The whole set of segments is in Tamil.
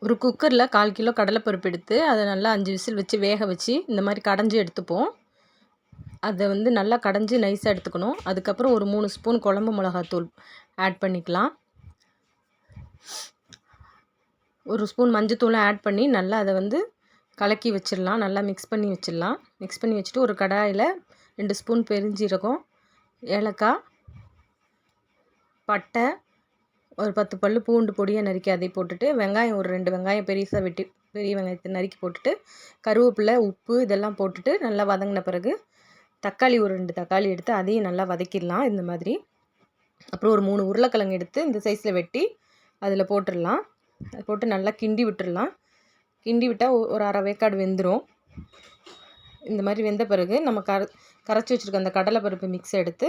ஒரு குக்கரில் 1/4 கிலோ கடலைப்பருப்பு எடுத்து அதை நல்லா 5 விசில் வச்சு வேக வச்சு இந்த மாதிரி கடைஞ்சி எடுத்துப்போம். அதை வந்து நல்லா கடைஞ்சி நைஸாக எடுத்துக்கணும். அதுக்கப்புறம் ஒரு 3 ஸ்பூன் குழம்பு மிளகாத்தூள் ஆட் பண்ணிக்கலாம். 1 ஸ்பூன் மஞ்சத்தூளும் ஆட் பண்ணி நல்லா அதை வந்து கலக்கி வச்சிடலாம். நல்லா மிக்ஸ் பண்ணி வச்சிடலாம். மிக்ஸ் பண்ணி வச்சுட்டு ஒரு கடாயில் 2 ஸ்பூன் பெருஞ்சீரகம், ஏலக்காய், பட்டை, ஒரு 10 பல்லு பூண்டு பொடியாக நறுக்கி அதை போட்டுட்டு, வெங்காயம் ஒரு 2 வெங்காயம் பெரிய வெங்காயத்தை நறுக்கி போட்டுட்டு, கருவேப்பிலை, உப்பு இதெல்லாம் போட்டுட்டு நல்லா வதங்கின பிறகு தக்காளி ஒரு 2 தக்காளி எடுத்து அதையும் நல்லா வதக்கிடலாம் இந்த மாதிரி. அப்புறம் ஒரு 3 உருளைக்கிழங்கு எடுத்து இந்த சைஸில் வெட்டி அதில் போட்டுடலாம். அதை போட்டு நல்லா கிண்டி விட்டுடலாம். கிண்டி விட்டால் ஒரு அரை வேக்காடு வெந்துடும். இந்த மாதிரி வெந்த பிறகு நம்ம கரைச்சி வச்சுருக்க அந்த கடலைப்பருப்பு மிக்ஸ் எடுத்து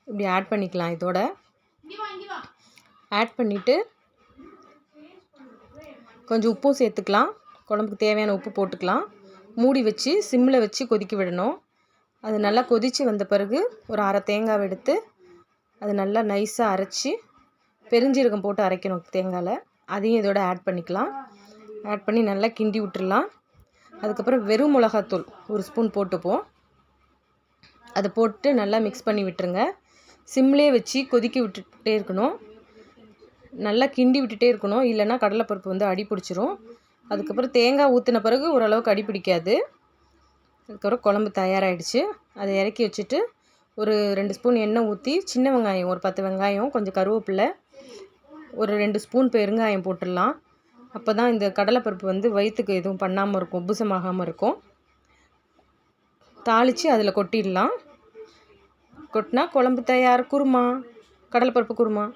இப்படி ஆட் பண்ணிக்கலாம். இதோட ஆட் பண்ணிவிட்டு கொஞ்சம் உப்பும் சேர்த்துக்கலாம். குழம்புக்கு தேவையான உப்பு போட்டுக்கலாம். மூடி வச்சு சிம்மில் வச்சு கொதிக்க விடணும். அது நல்லா கொதித்து வந்த பிறகு ஒரு அரை தேங்காவை எடுத்து அது நல்லா நைஸாக அரைச்சி, பெருஞ்சீரகம் போட்டு அரைக்கணும் தேங்காயில், அதையும் இதோட ஆட் பண்ணிக்கலாம். ஆட் பண்ணி நல்லா கிண்டி விட்டுடலாம். அதுக்கப்புறம் வெறும் மிளகாத்தூள் 1 ஸ்பூன் போட்டுப்போம். அதை போட்டு நல்லா மிக்ஸ் பண்ணி விட்டுருங்க. சிம்லேயே வச்சு கொதிக்க விட்டுட்டே இருக்கணும். நல்லா கிண்டி விட்டுட்டே இருக்கணும், இல்லைன்னா கடலைப்பருப்பு வந்து அடி பிடிச்சிரும். அதுக்கப்புறம் தேங்காய் ஊற்றின பிறகு ஓரளவுக்கு அடி பிடிக்காது. அதுக்கப்புறம் குழம்பு தயாராகிடுச்சு. அதை இறக்கி வச்சுட்டு ஒரு 2 ஸ்பூன் எண்ணெய் ஊற்றி சின்ன வெங்காயம் ஒரு 10 வெங்காயம், கொஞ்சம் கருவேப்பிலை, ஒரு 2 ஸ்பூன் பெருங்காயம் போட்டுடலாம். அப்போ தான் இந்த கடலைப்பருப்பு வந்து வயிற்றுக்கு எதுவும் பண்ணாமல் இருக்கும், உப்புசமாகாமல் இருக்கும். தாளித்து அதில் கொட்டிடலாம். கொட்டினா குழம்பு தயார். குருமா, கடலைப்பருப்பு குருமா.